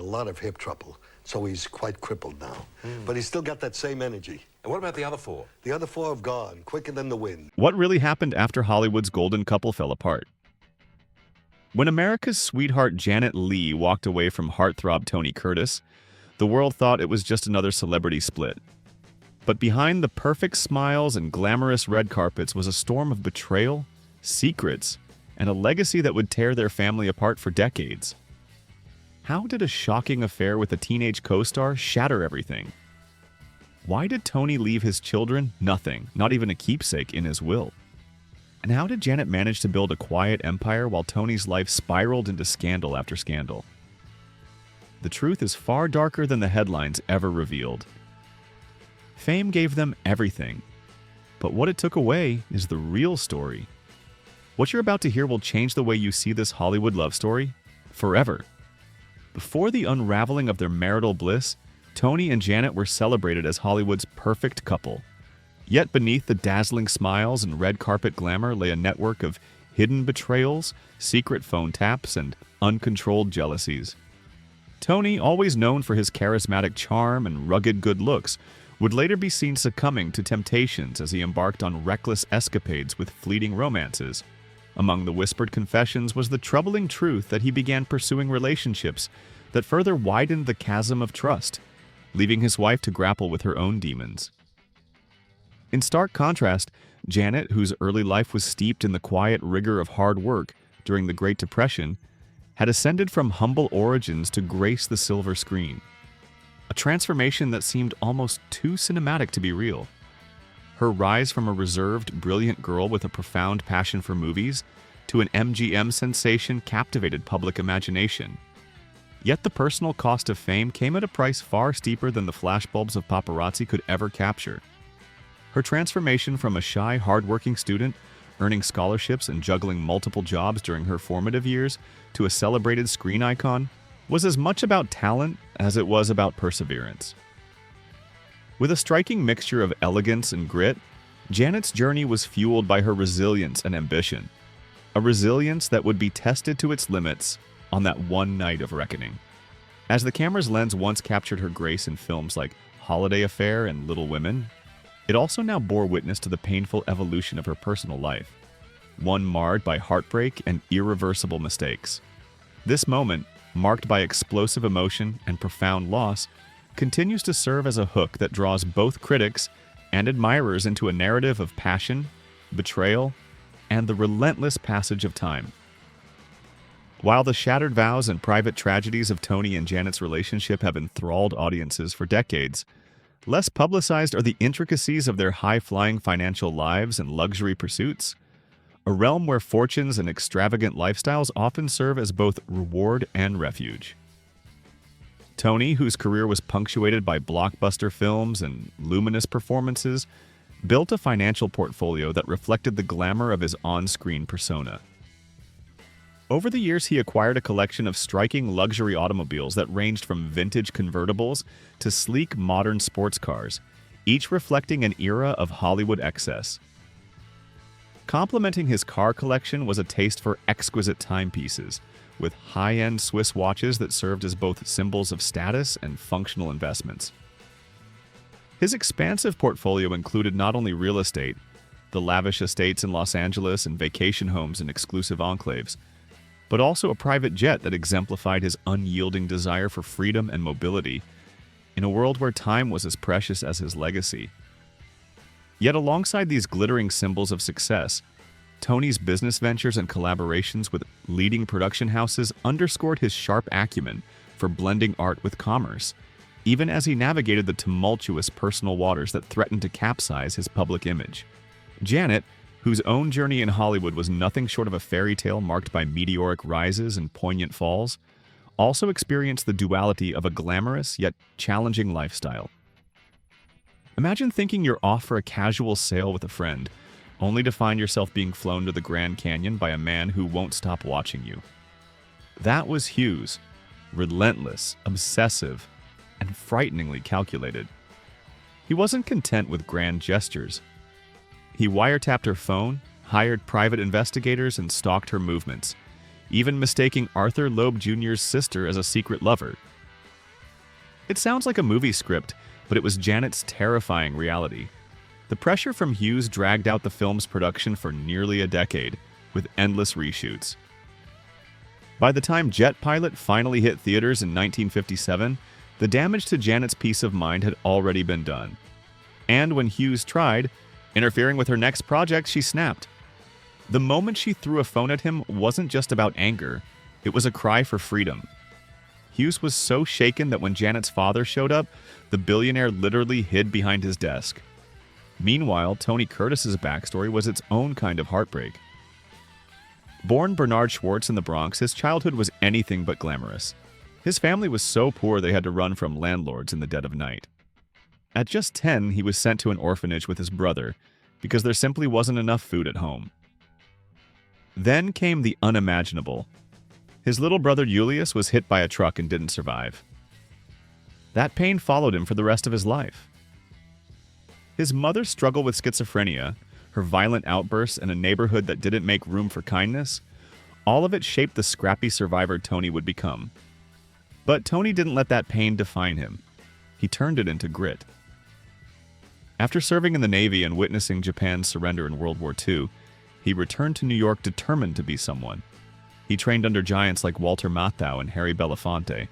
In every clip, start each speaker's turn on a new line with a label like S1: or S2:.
S1: lot of hip trouble, so he's quite crippled now. But he's still got that same energy.
S2: And what about the other four?
S1: The other four have gone, quicker than the wind.
S3: What really happened after Hollywood's golden couple fell apart? When America's sweetheart Janet Leigh walked away from heartthrob Tony Curtis, the world thought it was just another celebrity split. But behind the perfect smiles and glamorous red carpets was a storm of betrayal, secrets, and a legacy that would tear their family apart for decades. How did a shocking affair with a teenage co-star shatter everything? Why did Tony leave his children nothing, not even a keepsake, in his will? And how did Janet manage to build a quiet empire while Tony's life spiraled into scandal after scandal? The truth is far darker than the headlines ever revealed. Fame gave them everything, but what it took away is the real story. What you're about to hear will change the way you see this Hollywood love story forever. Before the unraveling of their marital bliss, Tony and Janet were celebrated as Hollywood's perfect couple. Yet beneath the dazzling smiles and red carpet glamour lay a network of hidden betrayals, secret phone taps, and uncontrolled jealousies. Tony, always known for his charismatic charm and rugged good looks, would later be seen succumbing to temptations as he embarked on reckless escapades with fleeting romances. Among the whispered confessions was the troubling truth that he began pursuing relationships that further widened the chasm of trust, leaving his wife to grapple with her own demons. In stark contrast, Janet, whose early life was steeped in the quiet rigor of hard work during the Great Depression, had ascended from humble origins to grace the silver screen. A transformation that seemed almost too cinematic to be real. Her rise from a reserved, brilliant girl with a profound passion for movies to an MGM sensation captivated public imagination. Yet the personal cost of fame came at a price far steeper than the flashbulbs of paparazzi could ever capture. Her transformation from a shy, hardworking student, earning scholarships and juggling multiple jobs during her formative years, to a celebrated screen icon, was as much about talent as it was about perseverance. With a striking mixture of elegance and grit, Janet's journey was fueled by her resilience and ambition, a resilience that would be tested to its limits on that one night of reckoning. As the camera's lens once captured her grace in films like Holiday Affair and Little Women, it also now bore witness to the painful evolution of her personal life, one marred by heartbreak and irreversible mistakes. This moment, marked by explosive emotion and profound loss, continues to serve as a hook that draws both critics and admirers into a narrative of passion, betrayal, and the relentless passage of time. While the shattered vows and private tragedies of Tony and Janet's relationship have enthralled audiences for decades, less publicized are the intricacies of their high-flying financial lives and luxury pursuits, a realm where fortunes and extravagant lifestyles often serve as both reward and refuge. Tony, whose career was punctuated by blockbuster films and luminous performances, built a financial portfolio that reflected the glamour of his on-screen persona. Over the years, he acquired a collection of striking luxury automobiles that ranged from vintage convertibles to sleek modern sports cars, each reflecting an era of Hollywood excess. Complementing his car collection was a taste for exquisite timepieces, with high-end Swiss watches that served as both symbols of status and functional investments. His expansive portfolio included not only real estate, the lavish estates in Los Angeles and vacation homes in exclusive enclaves, but also a private jet that exemplified his unyielding desire for freedom and mobility in a world where time was as precious as his legacy. Yet alongside these glittering symbols of success, Tony's business ventures and collaborations with leading production houses underscored his sharp acumen for blending art with commerce, even as he navigated the tumultuous personal waters that threatened to capsize his public image. Janet, whose own journey in Hollywood was nothing short of a fairy tale marked by meteoric rises and poignant falls, also experienced the duality of a glamorous yet challenging lifestyle. Imagine thinking you're off for a casual sail with a friend, only to find yourself being flown to the Grand Canyon by a man who won't stop watching you. That was Hughes, relentless, obsessive, and frighteningly calculated. He wasn't content with grand gestures. He wiretapped her phone, hired private investigators, and stalked her movements, even mistaking Arthur Loeb Jr.'s sister as a secret lover. It sounds like a movie script, but it was Janet's terrifying reality. The pressure from Hughes dragged out the film's production for nearly a decade, with endless reshoots. By the time Jet Pilot finally hit theaters in 1957, the damage to Janet's peace of mind had already been done. And when Hughes tried, interfering with her next project, she snapped. The moment she threw a phone at him wasn't just about anger, it was a cry for freedom. Hughes was so shaken that when Janet's father showed up, the billionaire literally hid behind his desk. Meanwhile, Tony Curtis's backstory was its own kind of heartbreak. Born Bernard Schwartz in the Bronx, his childhood was anything but glamorous. His family was so poor they had to run from landlords in the dead of night. At just 10, he was sent to an orphanage with his brother because there simply wasn't enough food at home. Then came the unimaginable. His little brother Julius was hit by a truck and didn't survive. That pain followed him for the rest of his life. His mother's struggle with schizophrenia, her violent outbursts, and a neighborhood that didn't make room for kindness, all of it shaped the scrappy survivor Tony would become. But Tony didn't let that pain define him. He turned it into grit. After serving in the Navy and witnessing Japan's surrender in World War II, he returned to New York determined to be someone. He trained under giants like Walter Matthau and Harry Belafonte.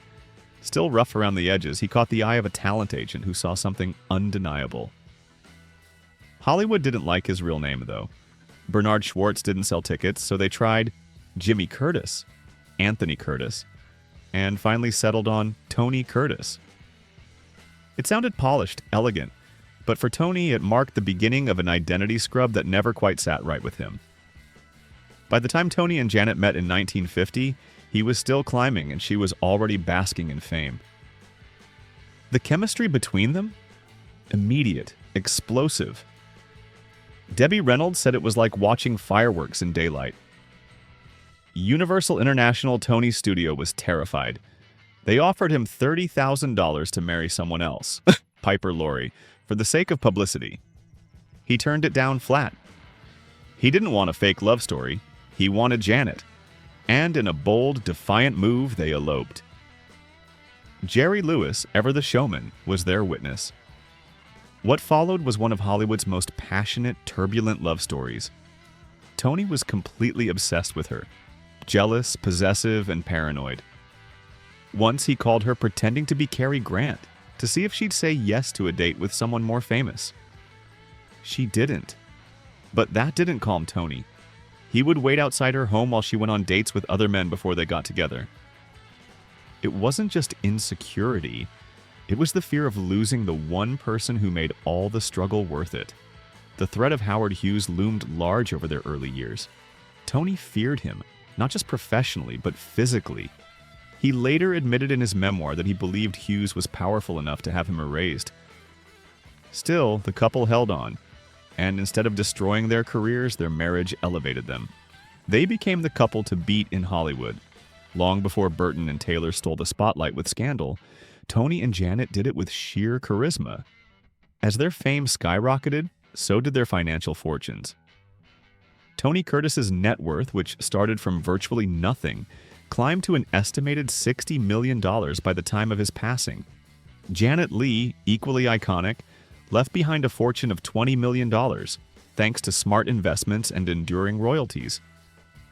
S3: Still rough around the edges, he caught the eye of a talent agent who saw something undeniable. Hollywood didn't like his real name, though. Bernard Schwartz didn't sell tickets, so they tried Jimmy Curtis, Anthony Curtis, and finally settled on Tony Curtis. It sounded polished, elegant, but for Tony, it marked the beginning of an identity scrub that never quite sat right with him. By the time Tony and Janet met in 1950, he was still climbing and she was already basking in fame. The chemistry between them? Immediate, explosive. Debbie Reynolds said it was like watching fireworks in daylight. Universal International Tony's studio was terrified. They offered him $30,000 to marry someone else, Piper Laurie, for the sake of publicity. He turned it down flat. He didn't want a fake love story. He wanted Janet. And in a bold, defiant move, they eloped. Jerry Lewis, ever the showman, was their witness. What followed was one of Hollywood's most passionate, turbulent love stories. Tony was completely obsessed with her, jealous, possessive, and paranoid. Once he called her pretending to be Cary Grant to see if she'd say yes to a date with someone more famous. She didn't. But that didn't calm Tony. He would wait outside her home while she went on dates with other men before they got together. It wasn't just insecurity. It was the fear of losing the one person who made all the struggle worth it. The threat of Howard Hughes loomed large over their early years. Tony feared him, not just professionally, but physically. He later admitted in his memoir that he believed Hughes was powerful enough to have him erased. Still, the couple held on, and instead of destroying their careers, their marriage elevated them. They became the couple to beat in Hollywood. Long before Burton and Taylor stole the spotlight with Scandal, Tony and Janet did it with sheer charisma. As their fame skyrocketed, so did their financial fortunes. Tony Curtis's net worth, which started from virtually nothing, climbed to an estimated $60 million by the time of his passing. Janet Leigh, equally iconic, left behind a fortune of $20 million, thanks to smart investments and enduring royalties.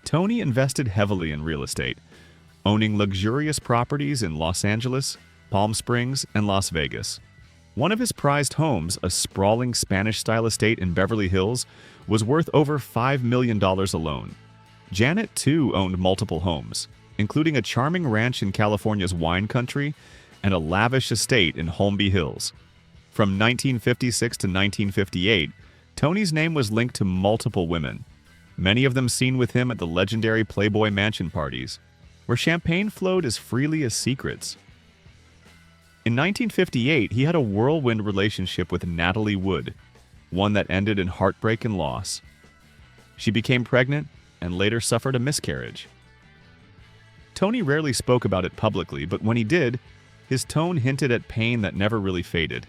S3: Tony invested heavily in real estate, owning luxurious properties in Los Angeles, Palm Springs, and Las Vegas. One of his prized homes, a sprawling Spanish-style estate in Beverly Hills, was worth over $5 million alone. Janet, too, owned multiple homes, including a charming ranch in California's wine country and a lavish estate in Holmby Hills. From 1956 to 1958, Tony's name was linked to multiple women, many of them seen with him at the legendary Playboy Mansion parties, where champagne flowed as freely as secrets. In 1958, he had a whirlwind relationship with Natalie Wood, one that ended in heartbreak and loss. She became pregnant and later suffered a miscarriage. Tony rarely spoke about it publicly, but when he did, his tone hinted at pain that never really faded.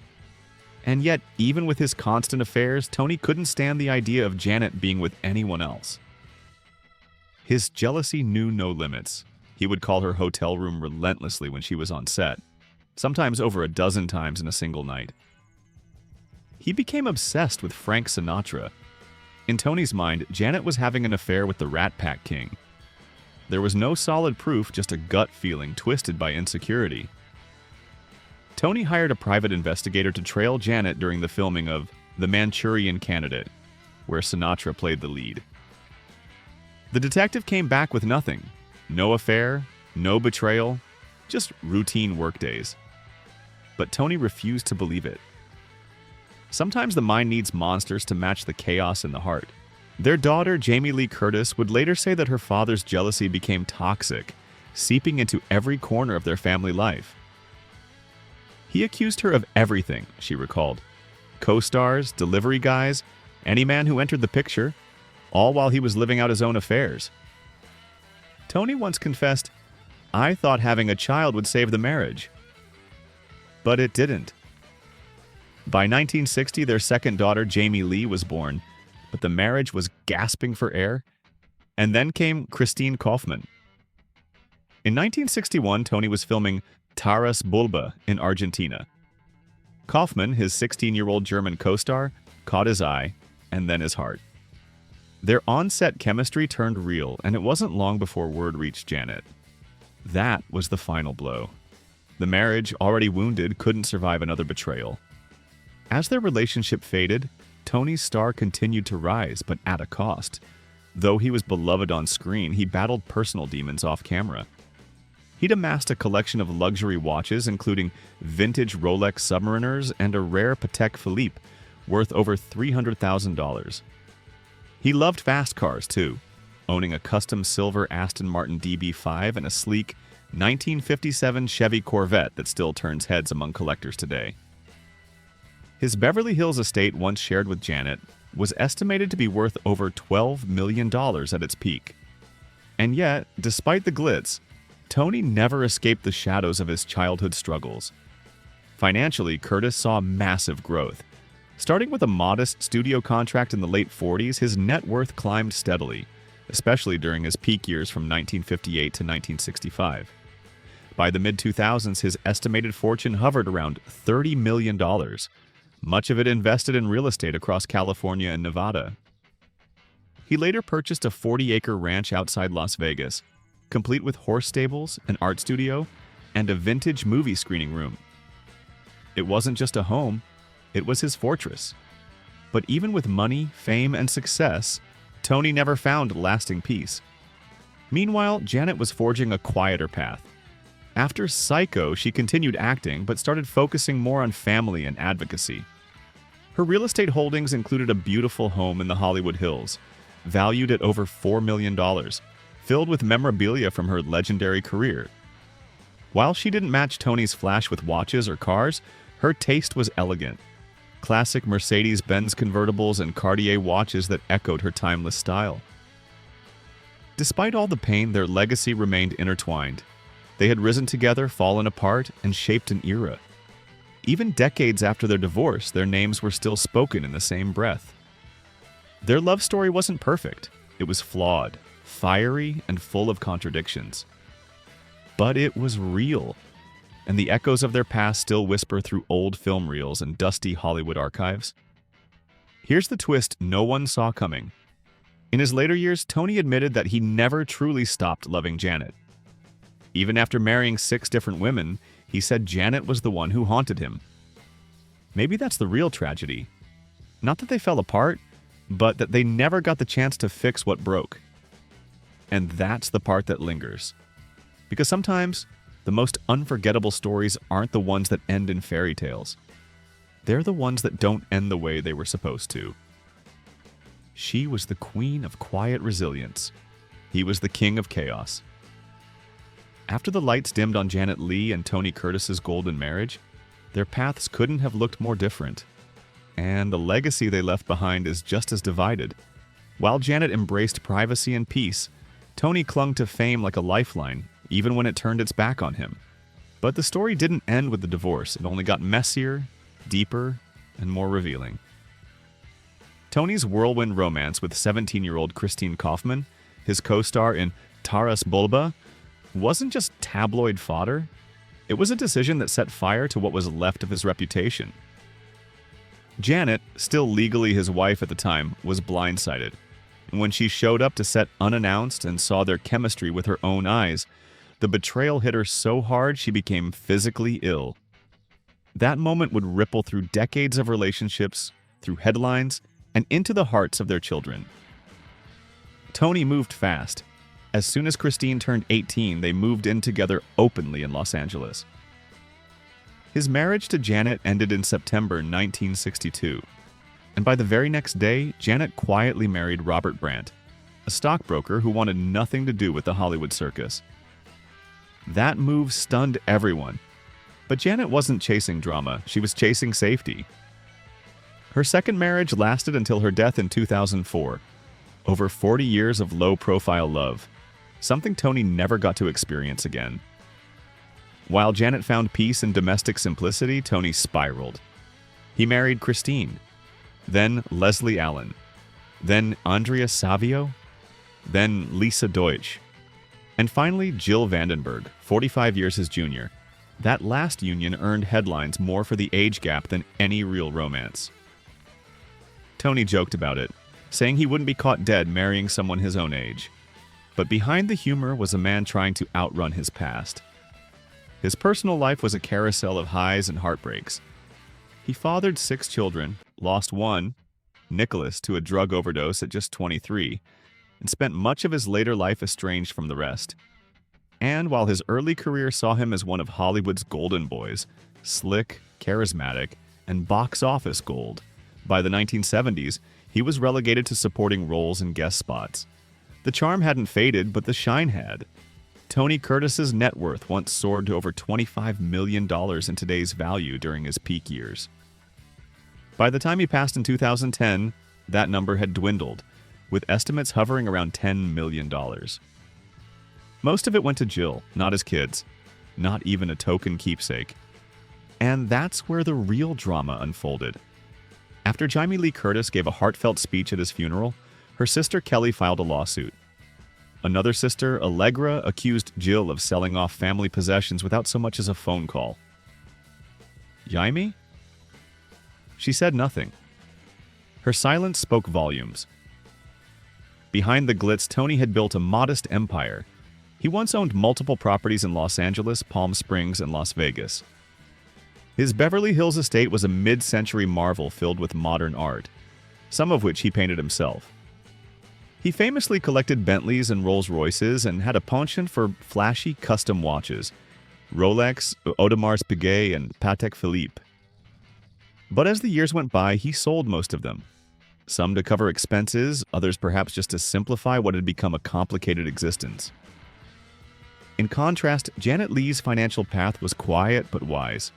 S3: And yet, even with his constant affairs, Tony couldn't stand the idea of Janet being with anyone else. His jealousy knew no limits. He would call her hotel room relentlessly when she was on set. sometimes over a dozen times in a single night. He became obsessed with Frank Sinatra. In Tony's mind, Janet was having an affair with the Rat Pack King. There was no solid proof, just a gut feeling twisted by insecurity. Tony hired a private investigator to trail Janet during the filming of The Manchurian Candidate, where Sinatra played the lead. The detective came back with nothing. No affair, no betrayal, just routine workdays. But Tony refused to believe it. Sometimes the mind needs monsters to match the chaos in the heart. Their daughter, Jamie Lee Curtis, would later say that her father's jealousy became toxic, seeping into every corner of their family life. He accused her of everything, she recalled. Co-stars, delivery guys, any man who entered the picture, all while he was living out his own affairs. Tony once confessed, "I thought having a child would save the marriage." But it didn't. By 1960, their second daughter, Jamie Lee, was born, but the marriage was gasping for air. And then came Christine Kaufman. In 1961, Tony was filming Taras Bulba in Argentina. Kaufman, his 16-year-old German co-star, caught his eye, and then his heart. Their on-set chemistry turned real, and it wasn't long before word reached Janet. That was the final blow. The marriage, already wounded, couldn't survive another betrayal. As their relationship faded, Tony's star continued to rise, but at a cost. Though he was beloved on screen, he battled personal demons off camera. He'd amassed a collection of luxury watches, including vintage Rolex Submariners and a rare Patek Philippe, worth over $300,000. He loved fast cars, too, owning a custom silver Aston Martin DB5 and a sleek 1957 Chevy Corvette that still turns heads among collectors today. His Beverly Hills estate, once shared with Janet, was estimated to be worth over $12 million at its peak. And yet, despite the glitz, Tony never escaped the shadows of his childhood struggles. Financially, Curtis saw massive growth. Starting with a modest studio contract in the late 40s, his net worth climbed steadily, especially during his peak years from 1958 to 1965. By the mid-2000s, his estimated fortune hovered around $30 million, much of it invested in real estate across California and Nevada. He later purchased a 40-acre ranch outside Las Vegas, complete with horse stables, an art studio, and a vintage movie screening room. It wasn't just a home, it was his fortress. But even with money, fame, and success, Tony never found lasting peace. Meanwhile, Janet was forging a quieter path. After Psycho, she continued acting, but started focusing more on family and advocacy. Her real estate holdings included a beautiful home in the Hollywood Hills, valued at over $4 million, filled with memorabilia from her legendary career. While she didn't match Tony's flash with watches or cars, her taste was elegant. Classic Mercedes-Benz convertibles and Cartier watches that echoed her timeless style. Despite all the pain, their legacy remained intertwined. They had risen together, fallen apart, and shaped an era. Even decades after their divorce, their names were still spoken in the same breath. Their love story wasn't perfect. It was flawed, fiery, and full of contradictions. But it was real, and the echoes of their past still whisper through old film reels and dusty Hollywood archives. Here's the twist no one saw coming. In his later years, Tony admitted that he never truly stopped loving Janet. Even after marrying 6 different women, he said Janet was the one who haunted him. Maybe that's the real tragedy. Not that they fell apart, but that they never got the chance to fix what broke. And that's the part that lingers. Because sometimes, the most unforgettable stories aren't the ones that end in fairy tales. They're the ones that don't end the way they were supposed to. She was the queen of quiet resilience. He was the king of chaos. After the lights dimmed on Janet Leigh and Tony Curtis's golden marriage, their paths couldn't have looked more different. And the legacy they left behind is just as divided. While Janet embraced privacy and peace, Tony clung to fame like a lifeline, even when it turned its back on him. But the story didn't end with the divorce. It only got messier, deeper, and more revealing. Tony's whirlwind romance with 17-year-old Christine Kaufman, his co-star in Taras Bulba, wasn't just tabloid fodder. It was a decision that set fire to what was left of his reputation. Janet, still legally his wife at the time, was blindsided. And when she showed up to set unannounced and saw their chemistry with her own eyes, the betrayal hit her so hard she became physically ill. That moment would ripple through decades of relationships, through headlines, and into the hearts of their children. Tony moved fast. As soon as Christine turned 18, they moved in together openly in Los Angeles. His marriage to Janet ended in September 1962, and by the very next day, Janet quietly married Robert Brandt, a stockbroker who wanted nothing to do with the Hollywood circus. That move stunned everyone, but Janet wasn't chasing drama, she was chasing safety. Her second marriage lasted until her death in 2004, over 40 years of low-profile love, something Tony never got to experience again. While Janet found peace in domestic simplicity, Tony spiraled. He married Christine, then Leslie Allen, then Andrea Savio, then Lisa Deutsch, and finally Jill Vandenberg, 45 years his junior. That last union earned headlines more for the age gap than any real romance. Tony joked about it, saying he wouldn't be caught dead marrying someone his own age. But behind the humor was a man trying to outrun his past. His personal life was a carousel of highs and heartbreaks. He fathered 6 children, lost one, Nicholas, to a drug overdose at just 23, and spent much of his later life estranged from the rest. And while his early career saw him as one of Hollywood's golden boys, slick, charismatic, and box office gold, by the 1970s, he was relegated to supporting roles and guest spots. The charm hadn't faded, but the shine had. Tony Curtis's net worth once soared to over $25 million in today's value during his peak years. By the time he passed in 2010, that number had dwindled, with estimates hovering around $10 million. Most of it went to Jill, not his kids, not even a token keepsake. And that's where the real drama unfolded. After Janet Leigh Curtis gave a heartfelt speech at his funeral, her sister Kelly filed a lawsuit. Another sister, Allegra, accused Jill of selling off family possessions without so much as a phone call. Jaime? She said nothing. Her silence spoke volumes. Behind the glitz, Tony had built a modest empire. He once owned multiple properties in Los Angeles, Palm Springs, and Las Vegas. His Beverly Hills estate was a mid-century marvel filled with modern art, some of which he painted himself. He famously collected Bentleys and Rolls-Royces and had a penchant for flashy custom watches, Rolex, Audemars Piguet, and Patek Philippe. But as the years went by, he sold most of them. Some to cover expenses, others perhaps just to simplify what had become a complicated existence. In contrast, Janet Leigh's financial path was quiet but wise.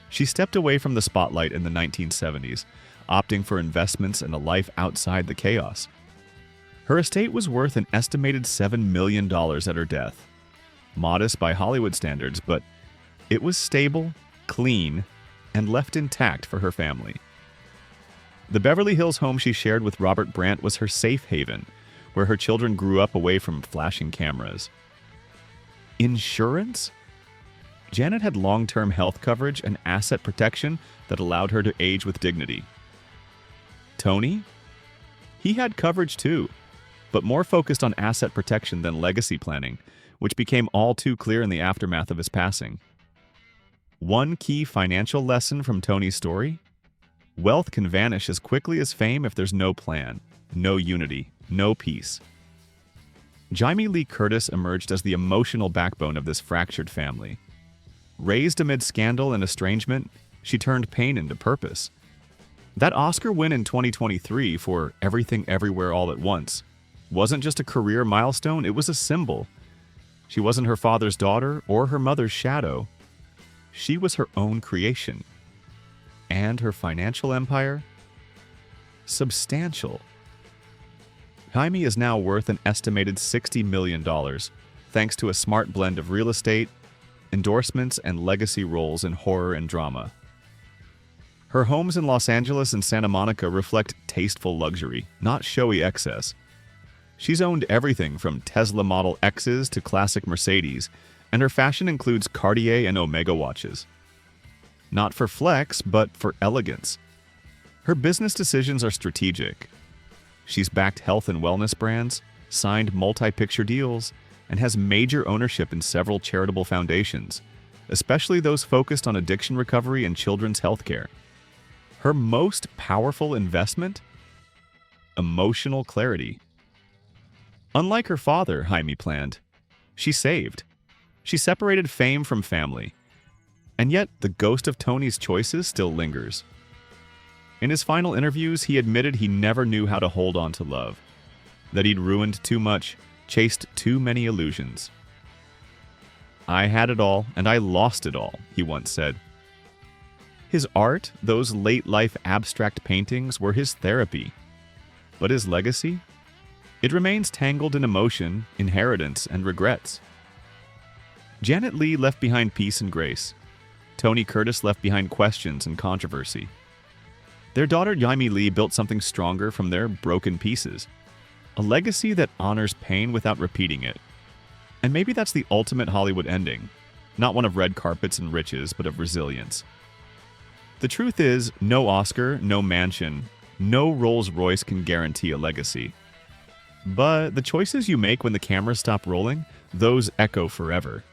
S3: She stepped away from the spotlight in the 1970s, opting for investments and a life outside the chaos. Her estate was worth an estimated $7 million at her death. Modest by Hollywood standards, but it was stable, clean, and left intact for her family. The Beverly Hills home she shared with Robert Brandt was her safe haven, where her children grew up away from flashing cameras. Insurance? Janet had long-term health coverage and asset protection that allowed her to age with dignity. Tony? He had coverage too, but more focused on asset protection than legacy planning, which became all too clear in the aftermath of his passing. One key financial lesson from Tony's story? Wealth can vanish as quickly as fame if there's no plan, no unity, no peace. Janet Leigh Curtis emerged as the emotional backbone of this fractured family. Raised amid scandal and estrangement, she turned pain into purpose. That Oscar win in 2023 for Everything Everywhere All at Once wasn't just a career milestone, it was a symbol. She wasn't her father's daughter or her mother's shadow. She was her own creation. And her financial empire? Substantial. Jaime is now worth an estimated $60 million, thanks to a smart blend of real estate, endorsements, and legacy roles in horror and drama. Her homes in Los Angeles and Santa Monica reflect tasteful luxury, not showy excess. She's owned everything from Tesla Model X's to classic Mercedes, and her fashion includes Cartier and Omega watches. Not for flex, but for elegance. Her business decisions are strategic. She's backed health and wellness brands, signed multi-picture deals, and has major ownership in several charitable foundations, especially those focused on addiction recovery and children's health care. Her most powerful investment? Emotional clarity. Unlike her father, Jaime planned, she saved. She separated fame from family. And yet, the ghost of Tony's choices still lingers. In his final interviews, he admitted he never knew how to hold on to love, that he'd ruined too much, chased too many illusions. "I had it all, and I lost it all," he once said. His art, those late-life abstract paintings, were his therapy. But his legacy? It remains tangled in emotion, inheritance, and regrets. Janet Leigh left behind peace and grace. Tony Curtis left behind questions and controversy. Their daughter Jaime Leigh built something stronger from their broken pieces. A legacy that honors pain without repeating it. And maybe that's the ultimate Hollywood ending. Not one of red carpets and riches, but of resilience. The truth is, no Oscar, no mansion, no Rolls-Royce can guarantee a legacy. But the choices you make when the cameras stop rolling, those echo forever.